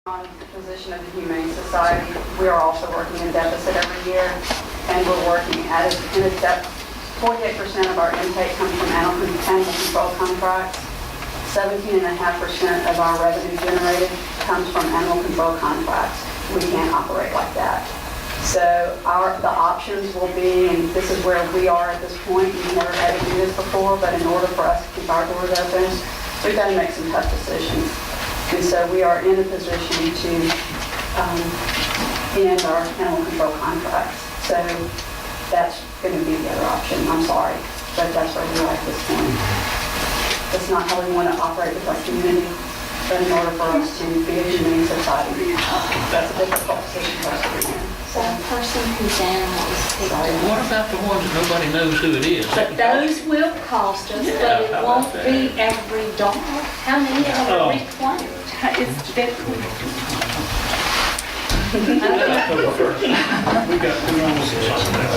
On the position of the Humane Society, we are also working in deficit every year, and we're working at in a depth. 48% of our intake comes from animal control contracts. 17.5% of our revenue generated comes from animal control contracts. We can't operate like that. So the options will be, and this is where we are at this point. We've never had to do this before, but in order for us to keep our doors open, we've got to make some tough decisions. And so we are in a position to end our animal control contracts. So that's going to be the other option. I'm sorry, but that's where we are at this point. That's not how we want to operate with our community, but in order for us to be a humane society, that's a difficult position for us to be in. So, One person whose animal is picked up. What about the ones that nobody knows who it is? But those will cost us, but it won't be every dog. How many of them are reclaimed? It's different. We got two owners.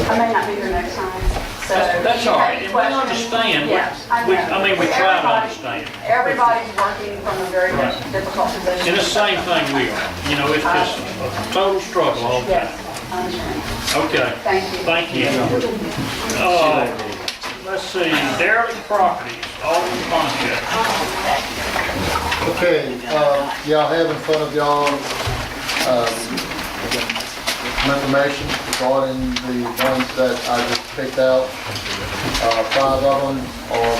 I may not be here next time. So That's all right, and we understand. Yes, We try to understand. Everybody's working from a very difficult position. And it's the same thing we are. You know, it's just a total struggle all the Yes, time. I understand. Okay. Thank you. Thank you. Let's see, derelict properties, Alderman Boncheck. Okay, y'all have in front of y'all some information regarding the ones that I just picked out. 5 of them are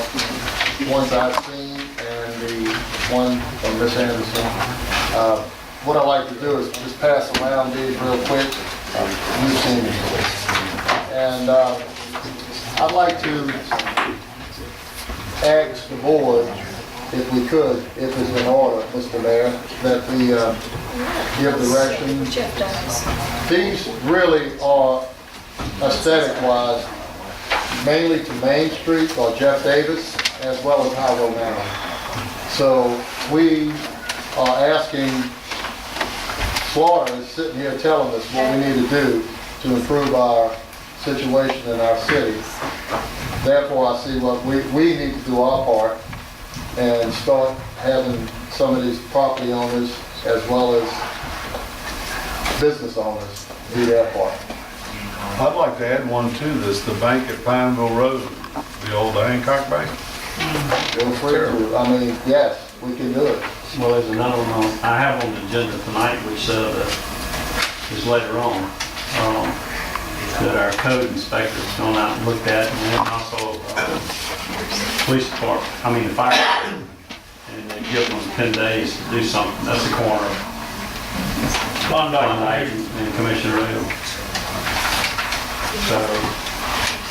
ones I've seen, and the one from Miss Anderson. What I like to do is just pass around these real quick. You've seen these. And I'd like to ask the board, if we could, if it's in order, Mr. Mayor, that we give direction. These really are aesthetic-wise, mainly to Main Street or Jeff Davis, as well as Highway 9. So we are asking, Florida is sitting here telling us what we need to do to improve our situation in our city. Therefore, I see what we need to do our part and start having some of these property owners as well as business owners do their part. I'd like to add one too, this, the bank at Pineville Road, the old Hancock Bank. Feel free to, I mean, yes, we can do it. Well, there's another one I have on the agenda tonight, which is later on, that our code inspector's gone out and looked at, and then also police department, the fire department, and they give them 10 days to do something. That's the corner of Klondike and Commissioner Hill. So,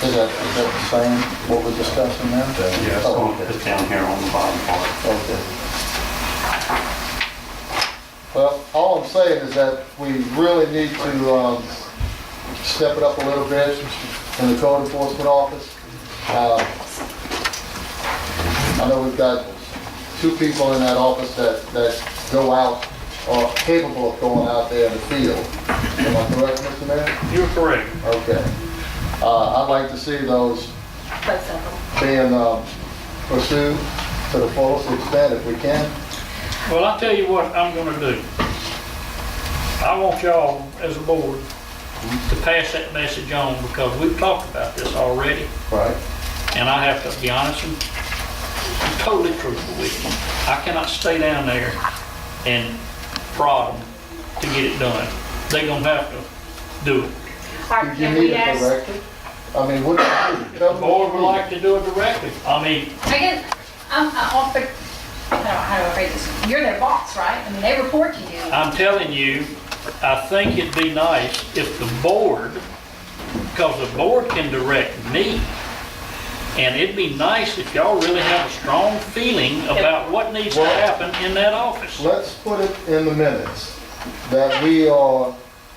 Is that the same, what we're discussing now? yeah, it's going to put down here on the bottom part. Okay. Well, all I'm saying is that we really need to step it up a little bit in the code enforcement office. I know we've got 2 people in that office that go out or are capable of going out there in the field. Am I correct, Mr. Mayor? You're correct. Okay. I'd like to see those Both of them. being pursued to the fullest extent if we can. Well, I'll tell you what I'm gonna do. I want y'all, as a board, to pass that message on, because we've talked about this already, Right. and I have to be honest and totally truthful with you. I cannot stay down there and prod them to get it done. They're gonna have to do it. Or You can need we a ask, director? I mean, what do you The board would like to do it directly. Again, I'm off the, how do I phrase this? You're their boss, right? I mean, they report to you. I'm telling you, I think it'd be nice if the board, because the board can direct me, and it'd be nice if y'all really have a strong feeling about what needs to happen in that office. Let's put it in the minutes that we are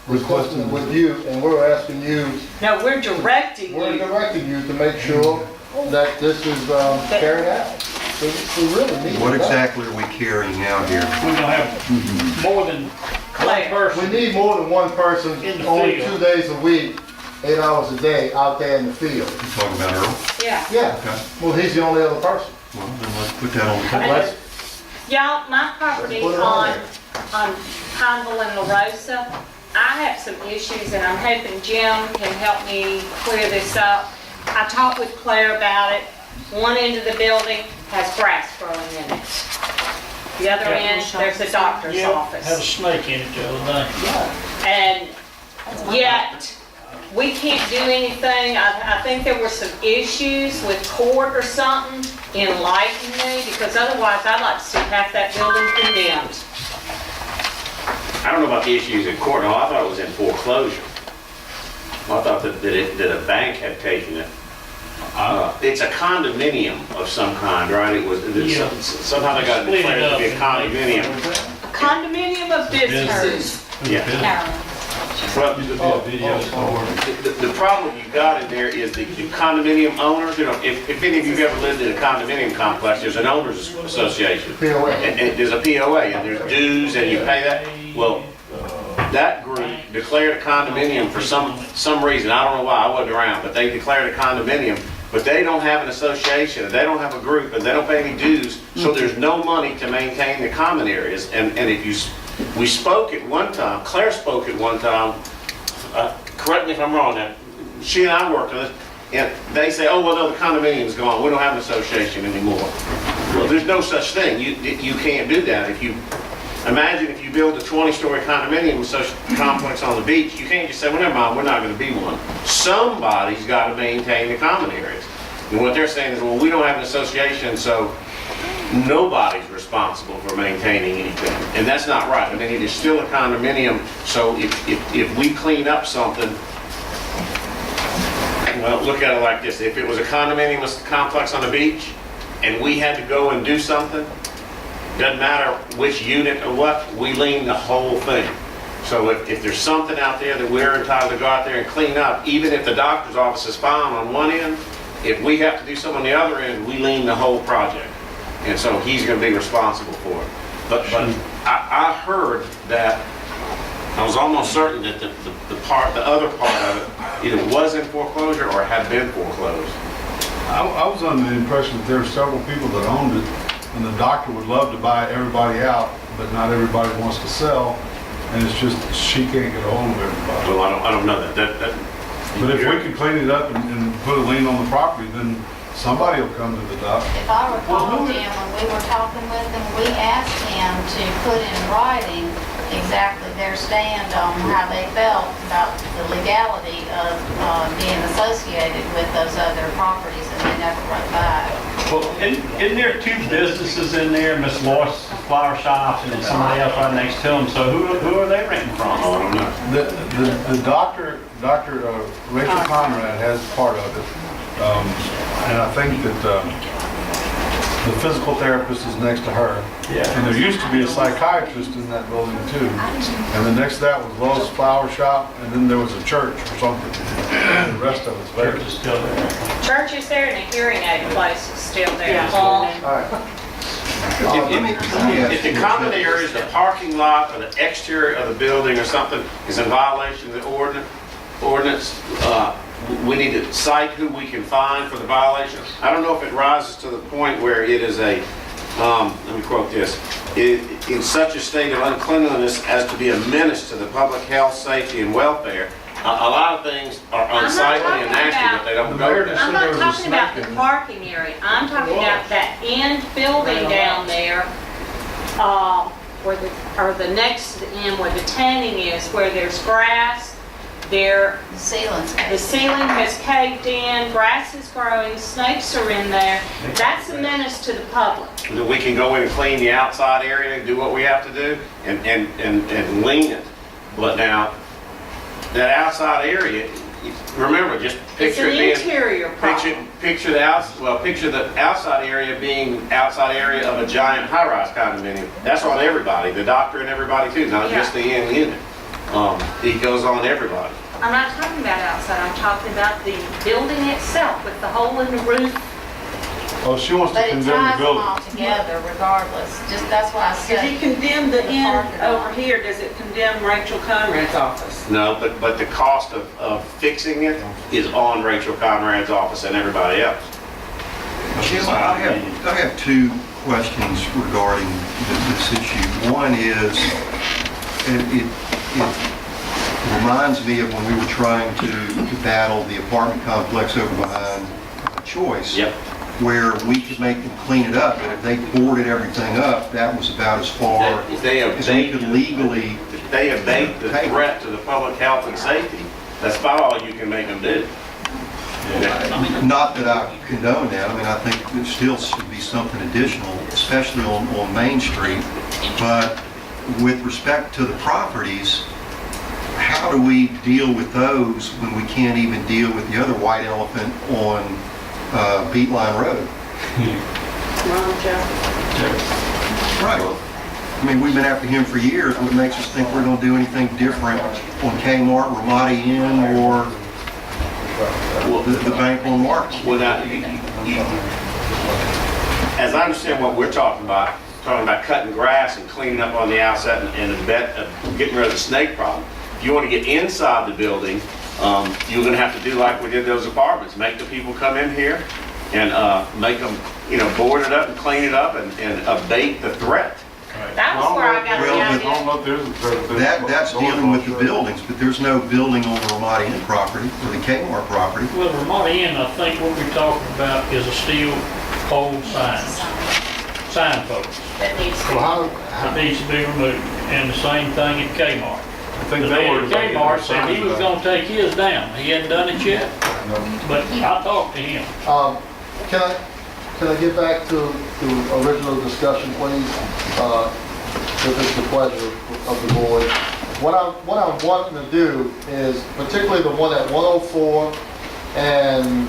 requesting with you, and we're asking you, No, we're directing we're you. directing you to make sure that this is carried out. We really need What that. exactly are we carrying out here? We're gonna have more than one We person. need more than one person In the only field. 2 days a week, 8 hours a day out there in the field. You talking about Earl? Yeah. Yeah, well, he's the only other person. Well, then let's put that on the Let's Y'all, my property put it on on there. on Pineville and La Rosa, I have some issues and I'm hoping Jim can help me clear this up. I talked with Claire about it. One end of the building has grass growing in it. The other end, there's a doctor's Yeah, had a office. snake in it the other day. And yet, we can't do anything. I think there were some issues with court or something. Enlighten me, because otherwise I'd like to see half that building condemned. I don't know about the issues in court, no, I thought it was in foreclosure. I thought that a bank had taken it. It's a condominium of some kind, right? It was, Yeah. somehow they got it Split it declared to be a up. condominium. A condominium of businesses. Yeah. Carolyn. But Video store. the problem you got in there is the condominium owners, you know, if any of you've ever lived in a condominium complex, there's an owners association. POA. And there's a POA, and there's dues, and you pay that. Well, that group declared a condominium for some reason, I don't know why, I wasn't around, but they declared a condominium, but they don't have an association, and they don't have a group, and they don't pay any dues, so there's no money to maintain the common areas. And if you, we spoke at one time, Claire spoke at one time, correct me if I'm wrong now, she and I worked on this, and they say, oh, well, no, the condominium's gone, we don't have an association anymore. Well, there's no such thing, you can't do that. If you, imagine if you build a 20-story condominium complex on the beach, you can't just say, well, never mind, we're not gonna be one. Somebody's gotta maintain the common areas. And what they're saying is, well, we don't have an association, so nobody's responsible for maintaining anything. And that's not right. I mean, it is still a condominium, so if we clean up something, well, look at it like this. If it was a condominium complex on the beach, and we had to go and do something, doesn't matter which unit or what, we lien the whole thing. So if there's something out there that we're entitled to go out there and clean up, even if the doctor's office is fine on one end, if we have to do something on the other end, we lien the whole project. And so he's going to be responsible for it. But I heard that, I was almost certain that the other part of it either was in foreclosure or had been foreclosed. I was under the impression that there were several people that owned it, and the doctor would love to buy everybody out, but not everybody wants to sell, and it's just, she can't get a hold of everybody. Well, I don't know that. But if we could clean it up and put a lien on the property, then somebody will come to the doctor. If I recall, Jim, when we were talking with him, we asked him to put in writing exactly their stand on how they felt about the legality of being associated with those other properties, and they never wrote back. Well, isn't there two businesses in there, Miss Lois Flower Shops and then somebody else right next to them? So who are they renting from? Oh, I don't know. The doctor, Rachel Conrad has part of it. And I think that the physical therapist is next to her. Yeah. And there used to be a psychiatrist in that building too. And the next to that was Lowe's Flower Shop, and then there was a church or something. And the rest of it's Church vacant. is still there. Church is there and a hearing aid place is still there. Yeah. All right. If the common areas, the parking lot, or the exterior of the building or something is in violation of the ordinance, we need to cite who we can find for the violation. I don't know if it rises to the point where it is a, let me quote this, in such a state of uncleanliness as to be a menace to the public health, safety, and welfare. A lot of things are unsightly and nasty, but they don't go there. I'm not talking about the parking area. I'm talking about that end building down there, or the next to the end where the tanning is, where there's grass. The ceiling has caved in, grass is growing, snakes are in there. That's a menace to the public. We can go in and clean the outside area and do what we have to do and lean it. But now, that outside area, remember, just It's picture an it being, interior problem. picture the outside area being outside area of a giant high-rise condominium. That's on everybody, the doctor and everybody too, not just the end unit. It goes on everybody. I'm not talking about outside, I'm talking about the building itself with the hole in the roof. Oh, she wants to But it condemn the ties them building. all together regardless. Just, that's why I If said. he condemned the end parking lot. over here, does it condemn Rachel Conrad's office? No, but the cost of fixing it is on Rachel Conrad's office and everybody else. Jim, I have two questions regarding this issue. One is, it reminds me of when we were trying to battle the apartment complex over behind Choice. Yep. Where we could make them clean it up, but if they boarded everything up, that was about as far If they as we could abate, legally. if they abate the threat to the public health and safety, that's about all you can make them do. Not that I condone that, I mean, I think there still should be something additional, especially on Main Street. But with respect to the properties, how do we deal with those when we can't even deal with the other white elephant on Beatline Road? Right. I mean, we've been after him for years. What makes us think we're going to do anything different on Kmart, Ramada Inn, or the bank on Market? Well, now, as I understand what we're talking about cutting grass and cleaning up on the outside and getting rid of the snake problem. If you want to get inside the building, you're going to have to do like we did those apartments, make the people come in here and make them, board it up and clean it up and abate the threat. That was where I got the Well, I idea. don't know if there's. That's dealing with the buildings, but there's no building on the Ramada Inn property or the Kmart property. Well, Ramada Inn, I think what we're talking about is a steel pole signpost That needs to be. Well, that needs to be removed. And the same thing at Kmart. I think The they man were. at Kmart said he was gonna take his down. He hadn't done it yet, but I talked to him. Can I get back to the original discussion, please? If it's the pleasure of the board. What I'm wanting to do is, particularly the one at 104 and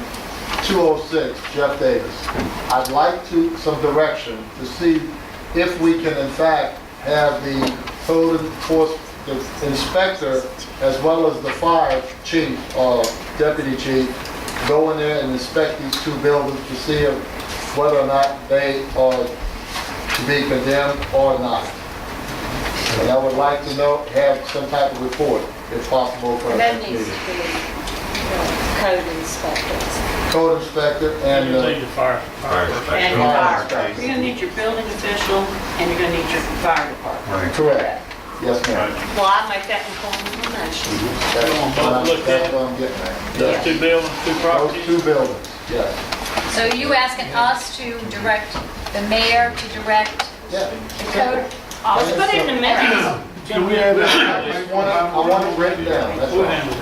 206, Jeff Davis. I'd like some direction to see if we can in fact have the code enforcement, the inspector, as well as the fire chief or deputy chief, go in there and inspect these two buildings to see whether or not they are to be condemned or not. And I would like to have some type of report, if possible, for the That next needs to meeting. be code inspectors. Code inspector and You need the fire. And fire fire. You're gonna need your building official and you're gonna need your fire department. correct. Yes, ma'am. Well, I make that informal motion. That's what I'm getting at. Those two buildings, two Those properties. two buildings, yes. So you asking us to direct the mayor to direct Yeah. the code? Let's put it in the minutes. Can we add I want it written down, that's We'll all. handle it.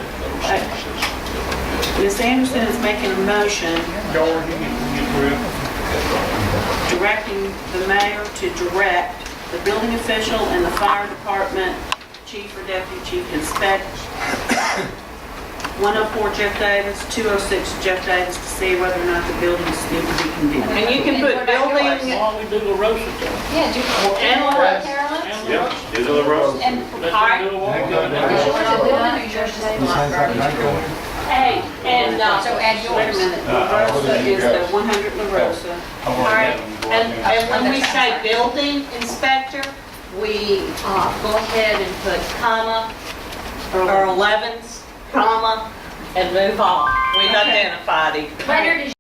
Ms. Anderson is making a motion George, you get rid of it. directing the mayor to direct the building official and the fire department, chief or deputy chief, inspect 104 Jeff Davis, 206 Jeff Davis, to see whether or not the buildings need to be condemned. And you can And put what about building, yours? Why don't we do the roast too? Yeah, do And what, what? Carolyn? And the Yep, roast. is it a road? And, Let's Alright. do a walk. is yours a building or yours a hey, and, So add Wait a yours. minute, La Rosa is the 100 La Rosa. all right, and when we say building inspector, we, go ahead and put comma, or 11s, comma, and move on. We've identified it. Leonard, is